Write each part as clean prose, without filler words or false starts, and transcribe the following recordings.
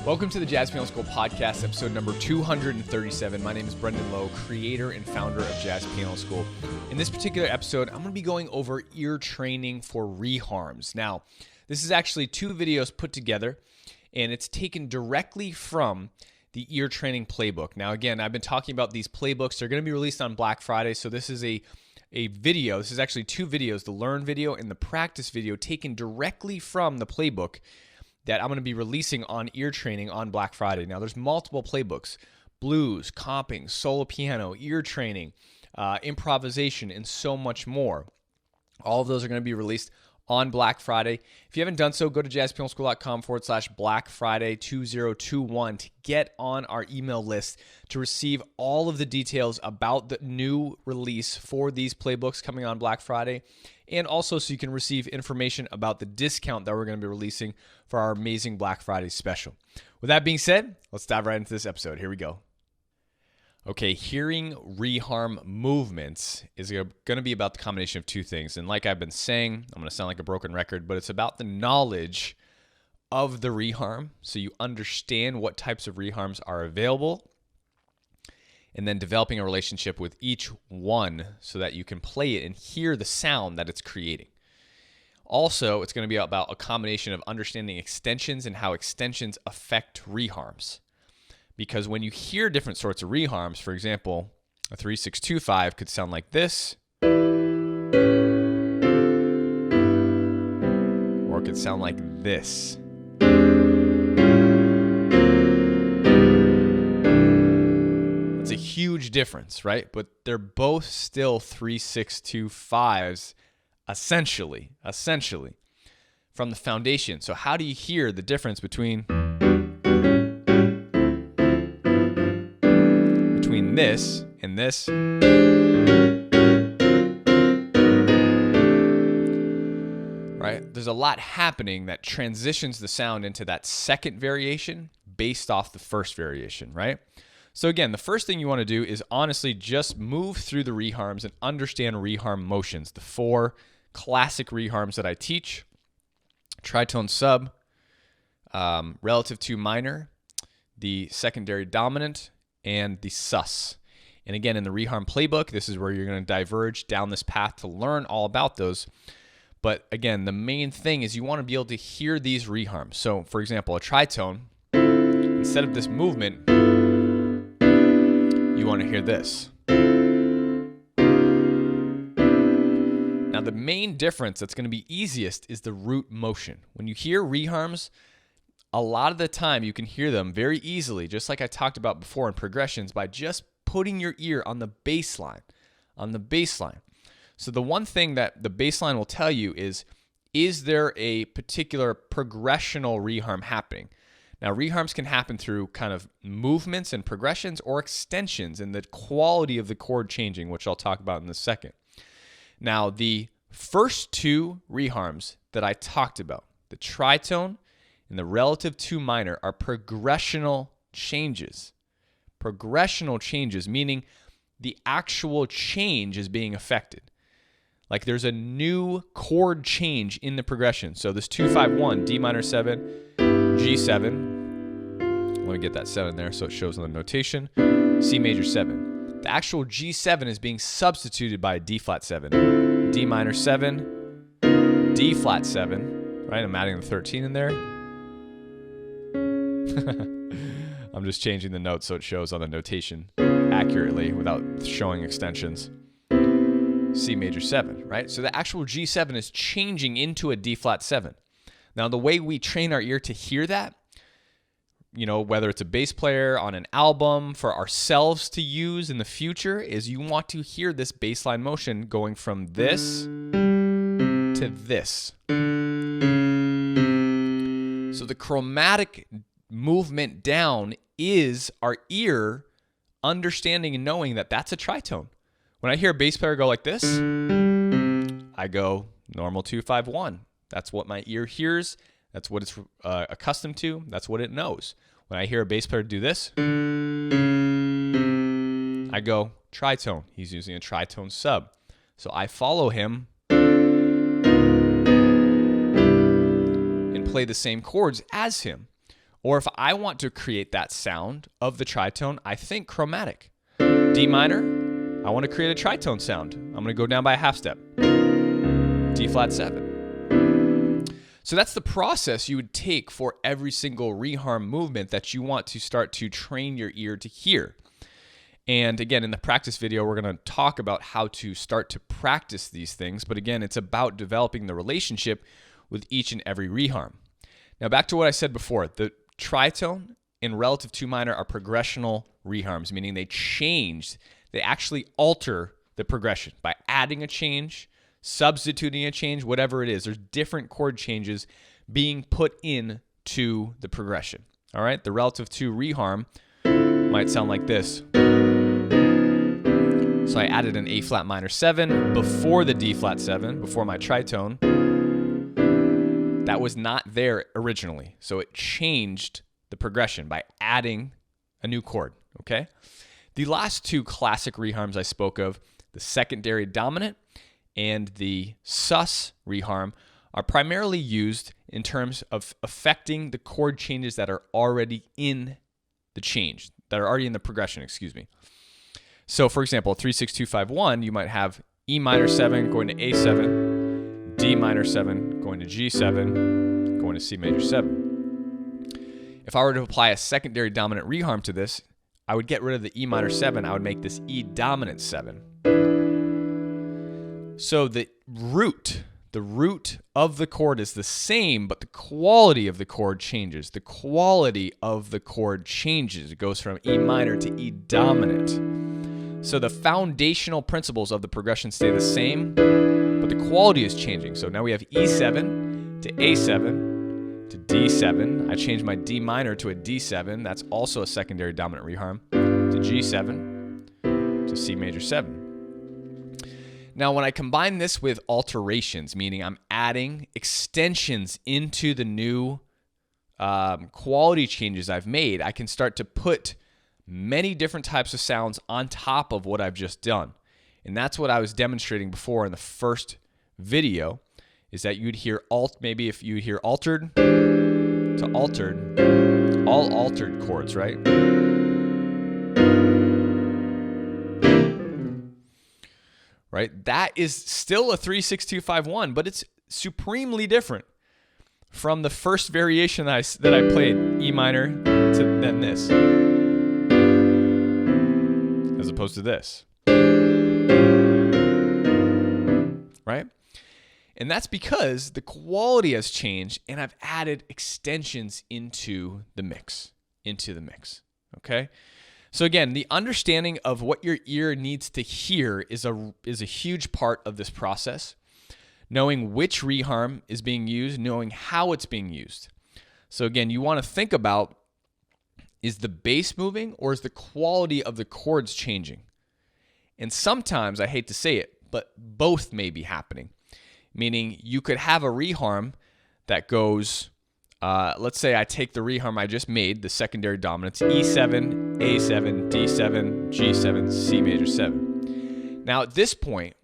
Welcome to the Jazz Piano School podcast, episode number 237. My name is Brendan Lowe, creator and founder of Jazz Piano School. In this particular episode, I'm going to be going over ear training for reharms. Now, this is actually two videos put together, and it's taken directly from the ear training playbook. Now, again, I've been talking about these playbooks. They're going to be released on Black Friday, so this is a video. This is actually two videos, the learn video and the practice video, taken directly from the playbook that I'm going to be releasing on ear training on Black Friday. Now, there's multiple playbooks: blues, comping, solo piano, ear training, improvisation, and so much more. All of those are going to be released on Black Friday. If you haven't done so, go to jazzpianoschool.com/Black Friday 2021 to get on our email list to receive all of the details about the new release for these playbooks coming on Black Friday, and also so you can receive information about the discount that we're going to be releasing for our amazing Black Friday special. With that being said, let's dive right into this episode. Here we go. Okay, hearing reharm movements is going to be about the combination of two things. And like I've been saying, I'm going to sound like a broken record, but it's about the knowledge of the reharm, so you understand what types of reharms are available, and then developing a relationship with each one so that you can play it and hear the sound that it's creating. Also, it's going to be about a combination of understanding extensions and how extensions affect reharms. Because when you hear different sorts of reharms, for example, a 3-6-2-5 could sound like this, or it could sound like this. It's a huge difference, right? But they're both still 3-6-2-5s, essentially, from the foundation. So how do you hear the difference between this and this? Right? There's a lot happening that transitions the sound into that second variation based off the first variation, right? So again, the first thing you want to do is honestly just move through the reharms and understand reharm motions. The four classic reharms that I teach: tritone sub, relative to minor, the secondary dominant, and the sus. And again, in the Reharm playbook, this is where you're going to diverge down this path to learn all about those. But again, the main thing is you want to be able to hear these reharms. So for example, a tritone, instead of this movement, you want to hear this. Now, the main difference that's going to be easiest is the root motion. When you hear reharms, a lot of the time you can hear them very easily, just like I talked about before in progressions, by just putting your ear on the bass line, So the one thing that the bass line will tell you is there a particular progressional reharm happening? Now, reharms can happen through kind of movements and progressions or extensions and the quality of the chord changing, which I'll talk about in a second. Now, the first two reharms that I talked about, the tritone and the relative to minor, are progressional changes. Progressional changes, meaning the actual change is being affected. Like there's a new chord change in the progression. So this 2-5-1, D minor 7, G7. Let me get that 7 there so it shows on the notation. C major 7. The actual G7 is being substituted by a D flat 7. D minor 7, D flat 7. Right? I'm adding the 13 in there. I'm just changing the notes so it shows on the notation accurately without showing extensions. C major 7, right? So the actual G7 is changing into a D flat 7. Now, the way we train our ear to hear that, whether it's a bass player on an album for ourselves to use in the future, is you want to hear this bass line motion going from this to this. So the chromatic movement down is our ear understanding and knowing that that's a tritone. When I hear a bass player go like this, I go normal 2-5-1. That's what my ear hears. That's what it's accustomed to. That's what it knows. When I hear a bass player do this, I go tritone. He's using a tritone sub. So I follow him and play the same chords as him. Or if I want to create that sound of the tritone, I think chromatic. D minor, I want to create a tritone sound. I'm going to go down by a half step. D flat 7. So that's the process you would take for every single reharm movement that you want to start to train your ear to hear. And again, in the practice video, we're going to talk about how to start to practice these things. But again, it's about developing the relationship with each and every reharm. Now back to what I said before, the tritone and relative 2 minor are progressional reharms, meaning they actually alter the progression by adding a change, substituting a change, whatever it is. There's different chord changes being put in to the progression. All right, the relative 2 reharm might sound like this. So I added an A flat minor 7 before the D flat 7, before my tritone. That was not there originally. So it changed the progression by adding a new chord, okay? The last 2 classic reharms I spoke of, the secondary dominant and the sus reharm, are primarily used in terms of affecting the chord changes that are already in the change, that are already in the progression, excuse me. So for example, 3-6-2-5-1, you might have E minor 7 going to A7, D minor 7 going to G7, going to C major 7. If I were to apply a secondary dominant reharm to this, I would get rid of the E minor 7. I would make this E dominant 7. So the root of the chord is the same, but the quality of the chord changes. The quality of the chord changes. It goes from E minor to E dominant. So the foundational principles of the progression stay the same, but the quality is changing. So now we have E7 to A7 to D7. I changed my D minor to a D7. That's also a secondary dominant reharm. To G7 to C major 7. Now when I combine this with alterations, meaning I'm adding extensions into the new quality changes I've made, I can start to put many different types of sounds on top of what I've just done. And that's what I was demonstrating before in the first video, is that you'd hear maybe if you hear altered to altered, all altered chords, right? Right? That is still a 3-6-2-5-1, but it's supremely different from the first variation that I played, E minor to then this, as opposed to this, right? And that's because the quality has changed and I've added extensions into the mix, okay? So again, the understanding of what your ear needs to hear is a huge part of this process. Knowing which reharm is being used, knowing how it's being used. So again, you want to think about, is the bass moving or is the quality of the chords changing? And sometimes, I hate to say it, but both may be happening. Meaning you could have a reharm that goes, let's say I take the reharm I just made, the secondary dominants, E7, A7, D7, G7, C major 7. Now at this point,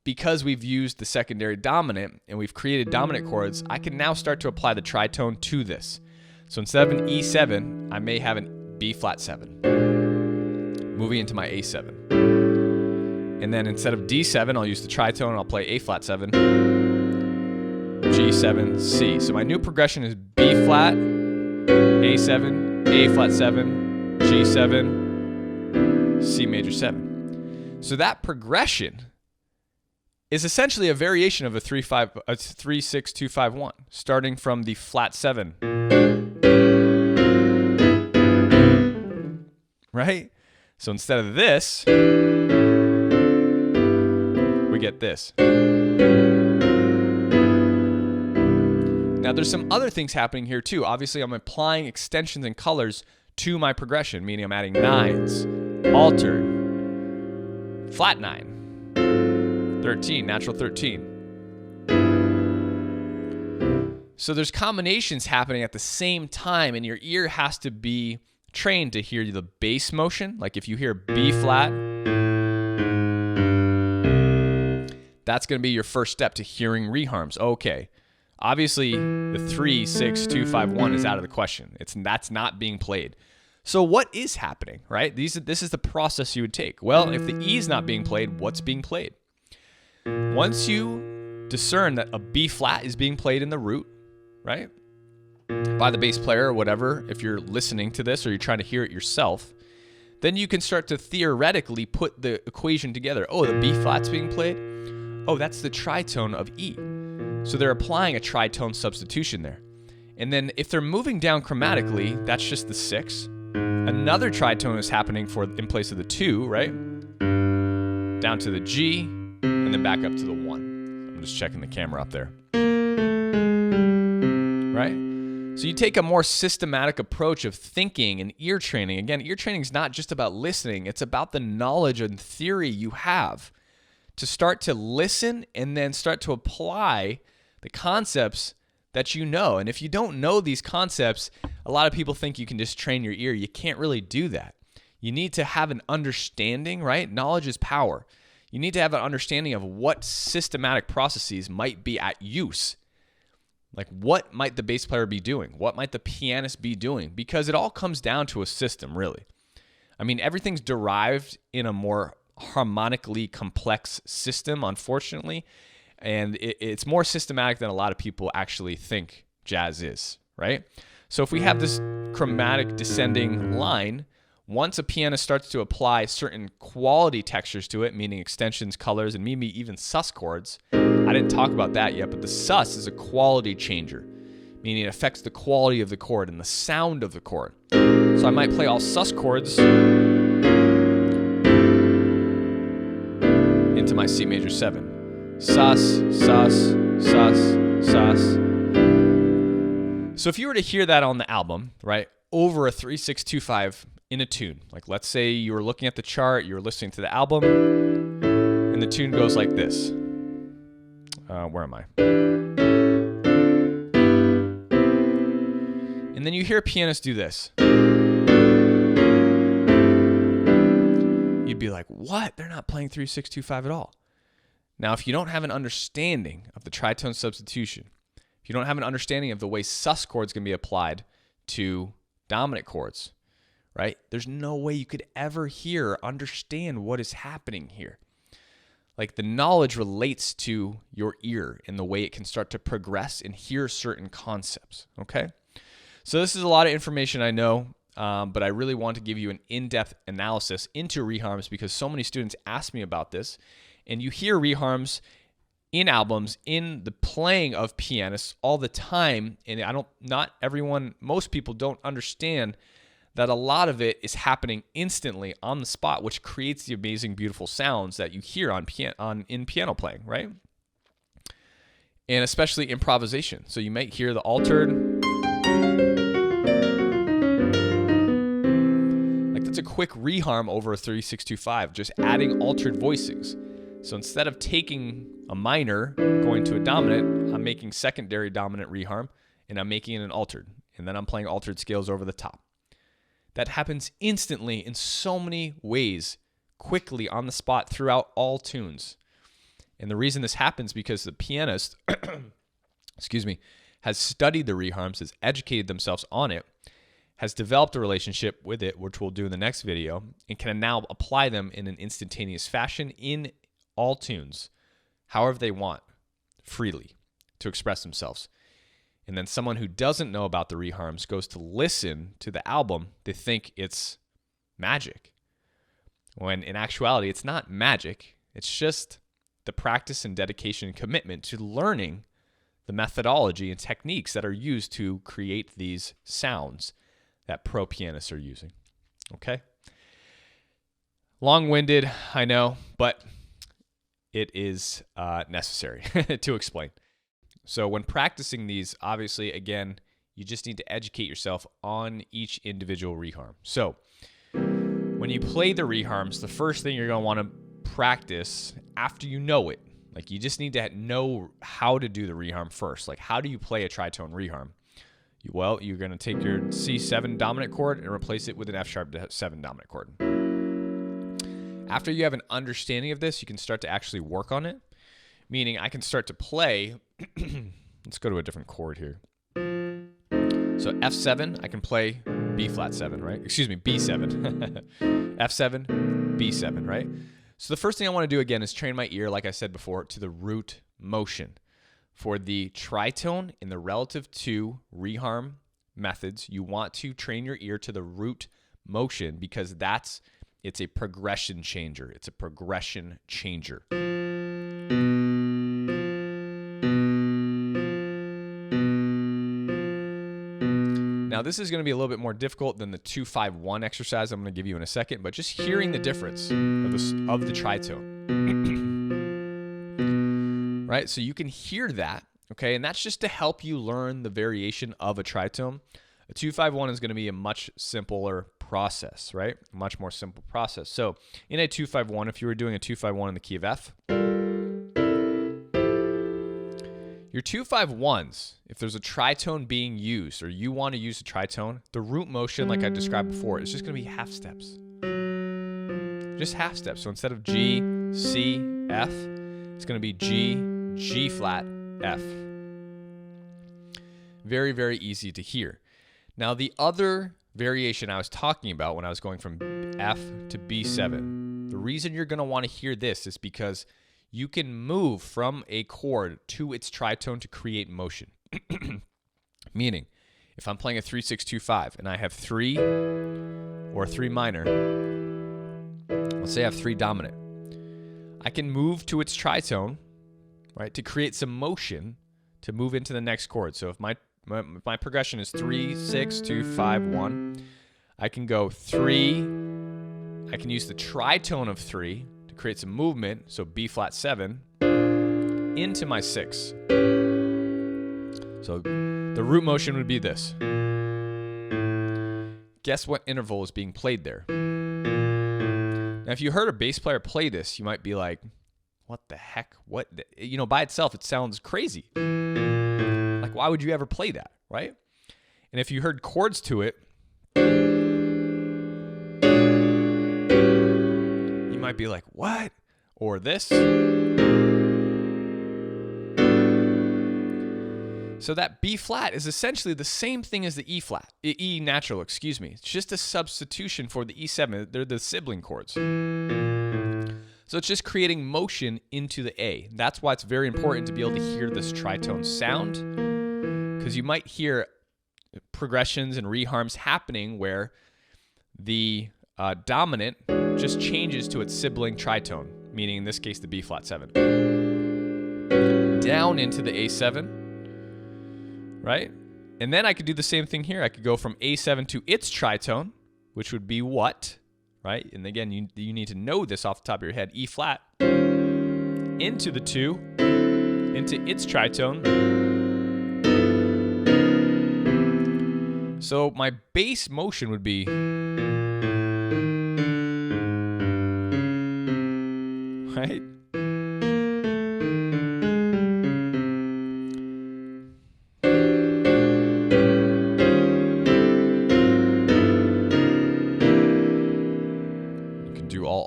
because we've used the secondary dominant and we've created dominant chords, I can now start to apply the tritone to this. So instead of an E7, I may have an B flat 7, moving into my A7. And then instead of D7, I'll use the tritone and I'll play A flat 7, G7, C. So my new progression is B flat, A7, A flat 7, G7, C major 7. So that progression is essentially a variation of a 3-6-2-5-1, starting from the flat 7. Right? So instead of this, we get this. Now there's some other things happening here too. Obviously I'm applying extensions and colors to my progression, meaning I'm adding nines, altered, flat 9, 13, natural 13. So there's combinations happening at the same time, and your ear has to be trained to hear the bass motion. Like if you hear B flat, that's going to be your first step to hearing reharms. Okay, Obviously, the 3, 6, 2, 5, 1 is out of the question. That's not being played. So what is happening, right? This is the process you would take. Well, if the E is not being played, what's being played? Once you discern that a B flat is being played in the root, right, by the bass player or whatever, if you're listening to this or you're trying to hear it yourself, then you can start to theoretically put the equation together. Oh, the B flat's being played. Oh, that's the tritone of E. So they're applying a tritone substitution there. And then if they're moving down chromatically, that's just the 6. Another tritone is happening in place of the 2, right? Down to the G, and then back up to the 1. I'm just checking the camera up there. Right? So you take a more systematic approach of thinking and ear training. Again, ear training is not just about listening. It's about the knowledge and theory you have to start to listen and then start to apply the concepts that you know. And if you don't know these concepts, a lot of people think you can just train your ear. You can't really do that. You need to have an understanding, right? Knowledge is power. You need to have an understanding of what systematic processes might be at use. Like, what might the bass player be doing? What might the pianist be doing? Because it all comes down to a system, really. I mean, everything's derived in a more harmonically complex system, unfortunately, and it's more systematic than a lot of people actually think jazz is, right? So if we have this chromatic descending line, once a pianist starts to apply certain quality textures to it, meaning extensions, colors, and maybe even sus chords, I didn't talk about that yet, but the sus is a quality changer, meaning it affects the quality of the chord and the sound of the chord. So I might play all sus chords into my C major 7. Sus, sus, sus, sus. So if you were to hear that on the album, right, over a 3, 6, 2, 5 in a tune, like let's say you were looking at the chart, you were listening to the album, and the tune goes like this. Where am I? And then you hear a pianist do this. You'd be like, what? They're not playing 3, 6, 2, 5 at all. Now, if you don't have an understanding of the tritone substitution, if you don't have an understanding of the way sus chords can be applied to dominant chords, right? There's no way you could ever hear or understand what is happening here. Like, the knowledge relates to your ear and the way it can start to progress and hear certain concepts, okay? So this is a lot of information, I know, but I really want to give you an in-depth analysis into reharms because so many students ask me about this, and you hear reharms in albums, in the playing of pianists all the time, and most people don't understand that a lot of it is happening instantly on the spot, which creates the amazing, beautiful sounds that you hear in piano playing, right? And especially improvisation. So you might hear the altered. Like, that's a quick reharm over a 3625, just adding altered voicings. So instead of taking a minor, going to a dominant, I'm making secondary dominant reharm, and I'm making it an altered. And then I'm playing altered scales over the top. That happens instantly in so many ways, quickly on the spot throughout all tunes. And the reason this happens because the pianist, has studied the reharms, has educated themselves on it, has developed a relationship with it, which we'll do in the next video, and can now apply them in an instantaneous fashion in all tunes, however they want, freely, to express themselves. And then someone who doesn't know about the reharms goes to listen to the album, they think it's magic. When in actuality, it's not magic. It's just the practice and dedication and commitment to learning the methodology and techniques that are used to create these sounds that pro pianists are using. Okay? Long-winded, I know, but it is necessary to explain. So when practicing these, obviously, again, you just need to educate yourself on each individual reharm. So when you play the reharms, the first thing you're going to want to practice after you know it, like you just need to know how to do the reharm first. Like, how do you play a tritone reharm? Well, you're going to take your C7 dominant chord and replace it with an F sharp 7 dominant chord. After you have an understanding of this, you can start to actually work on it. Meaning I can start to play Let's go to a different chord here. So F7, I can play B flat 7, right? Excuse me, B7. F7, B7, right? So the first thing I want to do again is train my ear, like I said before, to the root motion. For the tritone in the relative to reharm methods, you want to train your ear to the root motion because it's a progression changer. It's a progression changer. Now, this is going to be a little bit more difficult than the 2-5-1 exercise I'm going to give you in a second, but just hearing the difference of the tritone. Right? So you can hear that, okay? And that's just to help you learn the variation of a tritone. A 2-5-1 is going to be a much simpler process, right? A much more simple process. So in a 2-5-1, if you were doing a 2-5-1 in the key of F, your 2-5-1s, if there's a tritone being used or you want to use a tritone, the root motion, like I described before, is just going to be half steps. Just half steps. So instead of G, C, F, it's going to be G, G flat, F. Very, very easy to hear. Now, the other variation I was talking about when I was going from F to B7, the reason you're going to want to hear this is because you can move from a chord to its tritone to create motion. Meaning, if I'm playing a 3-6-2-5 and I have 3 or 3 minor, let's say I have 3 dominant, I can move to its tritone, right, to create some motion to move into the next chord. So if my progression is 3-6-2-5-1, I can go 3, I can use the tritone of 3 to create some movement, so B flat 7, into my 6. So the root motion would be this. Guess what interval is being played there? Now, if you heard a bass player play this, you might be like, what the heck? What? You know, by itself, it sounds crazy. Like, why would you ever play that, right? And if you heard chords to it, you might be like, what? Or this. So that B flat is essentially the same thing as the E flat, E natural, excuse me. It's just a substitution for the E7. They're the sibling chords. So it's just creating motion into the A. That's why it's very important to be able to hear this tritone sound, because you might hear progressions and reharms happening where the dominant just changes to its sibling tritone, meaning in this case the B flat 7. Down into the A7, right? And then I could do the same thing here. I could go from A7 to its tritone, which would be what? Right? And again, you need to know this off the top of your head. E flat into the 2, into its tritone. So my bass motion would be, right?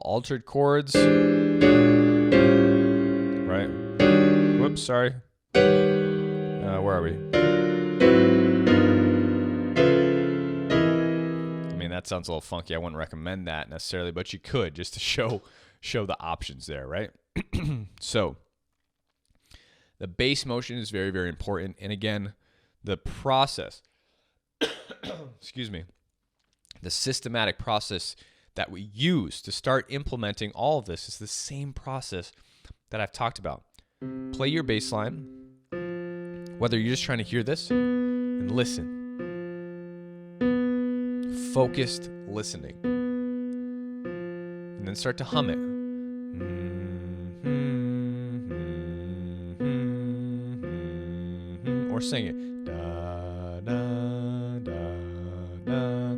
Altered chords, right? Whoops, sorry. Where are we? I mean, that sounds a little funky. I wouldn't recommend that necessarily, but you could just to show the options there, right? So the bass motion is very, very important. And again, the process, excuse me, the systematic process that we use to start implementing all of this is the same process that I've talked about. Play your bass line, whether you're just trying to hear this, and listen. Focused listening. And then start to hum it. Or sing it. Da, da, da, da.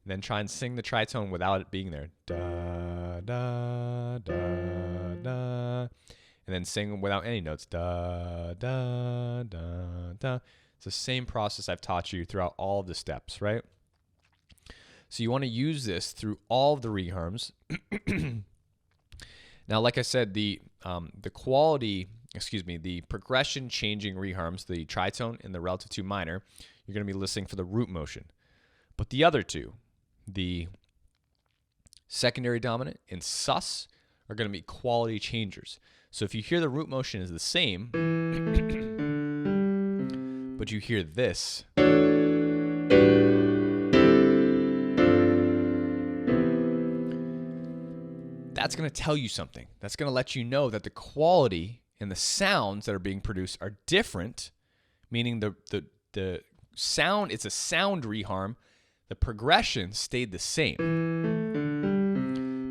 And then try and sing the tritone without it being there. Da, da, da, da. And then sing without any notes. Da, da, da, da. It's the same process I've taught you throughout all of the steps, right? So you want to use this through all of the reharms. Now, like I said, the quality the progression changing reharms, the tritone and the relative 2 minor, you're going to be listening for the root motion. But the other two, the secondary dominant and sus, are going to be quality changers. So if you hear the root motion is the same, but you hear this, that's going to tell you something. That's going to let you know that the quality and the sounds that are being produced are different, meaning the sound, it's a sound reharm. The progression stayed the same,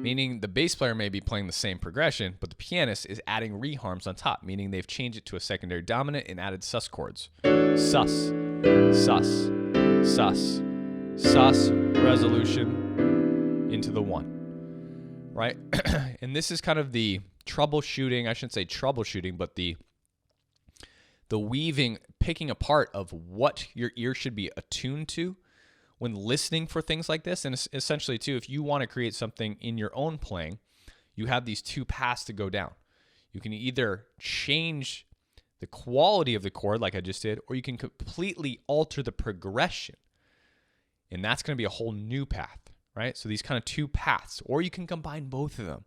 meaning the bass player may be playing the same progression, but the pianist is adding reharms on top, meaning they've changed it to a secondary dominant and added sus chords. Sus, sus, sus, sus, resolution into the 1, right? And this is kind of the troubleshooting, I shouldn't say troubleshooting, but the weaving, picking apart of what your ear should be attuned to when listening for things like this. And essentially too, if you want to create something in your own playing, you have these two paths to go down. You can either change the quality of the chord like I just did, or you can completely alter the progression. And that's going to be a whole new path, right? So these kind of two paths, or you can combine both of them,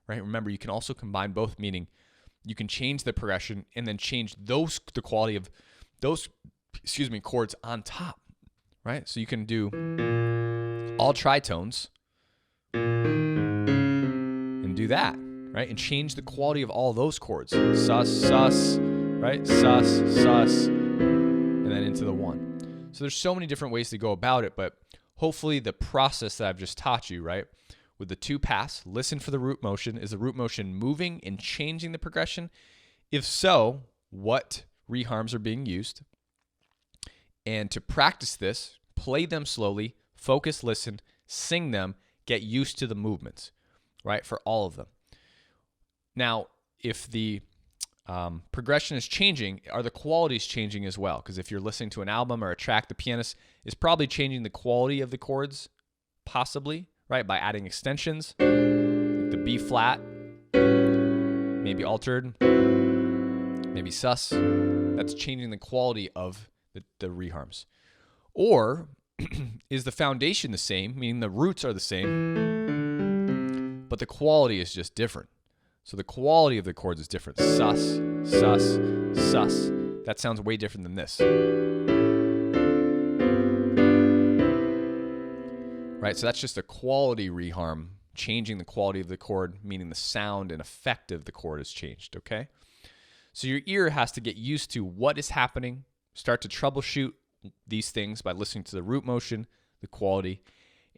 right? Remember, you can also combine both, meaning you can change the progression and then change the quality of those, chords on top, right? So you can do all tritones and do that, right? And change the quality of all those chords. Sus, sus, right? Sus, sus, and then into the 1. So there's so many different ways to go about it, but hopefully the process that I've just taught you, right? With the two paths, listen for the root motion. Is the root motion moving and changing the progression? If so, what reharms are being used? And to practice this, play them slowly, focus, listen, sing them, get used to the movements, right? For all of them. Now, if the progression is changing, are the qualities changing as well? Because if you're listening to an album or a track, the pianist is probably changing the quality of the chords, possibly, right? By adding extensions, like the B flat, maybe altered, maybe sus. That's changing the quality of the reharms. Or is the foundation the same, meaning the roots are the same, but the quality is just different? So the quality of the chords is different. Sus, sus, sus. That sounds way different than this. Right, so that's just a quality reharm, changing the quality of the chord, meaning the sound and effect of the chord has changed, okay? So your ear has to get used to what is happening, start to troubleshoot these things by listening to the root motion, the quality,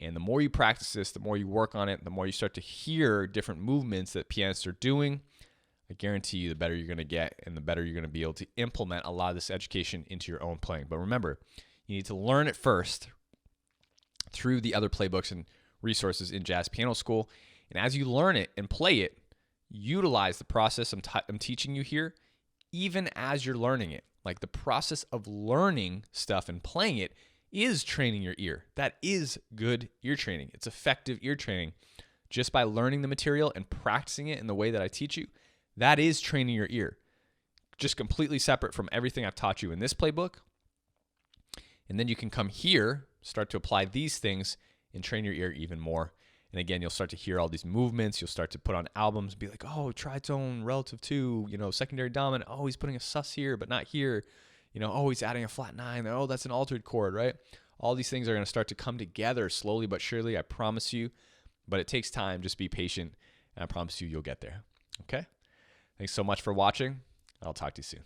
and the more you practice this, the more you work on it, the more you start to hear different movements that pianists are doing, I guarantee you the better you're going to get and the better you're going to be able to implement a lot of this education into your own playing. But remember, you need to learn it first through the other playbooks and resources in Jazz Piano School. And as you learn it and play it, utilize the process I'm teaching you here, even as you're learning it. Like the process of learning stuff and playing it is training your ear. That is good ear training. It's effective ear training. Just by learning the material and practicing it in the way that I teach you, that is training your ear. Just completely separate from everything I've taught you in this playbook. And then you can come here, start to apply these things and train your ear even more. And again, you'll start to hear all these movements. You'll start to put on albums, be like, oh, tritone relative to, secondary dominant. Oh, he's putting a sus here, but not here. Oh, he's adding a flat 9. Oh, that's an altered chord, right? All these things are going to start to come together slowly but surely, I promise you. But it takes time. Just be patient, and I promise you'll get there. Okay? Thanks so much for watching. I'll talk to you soon.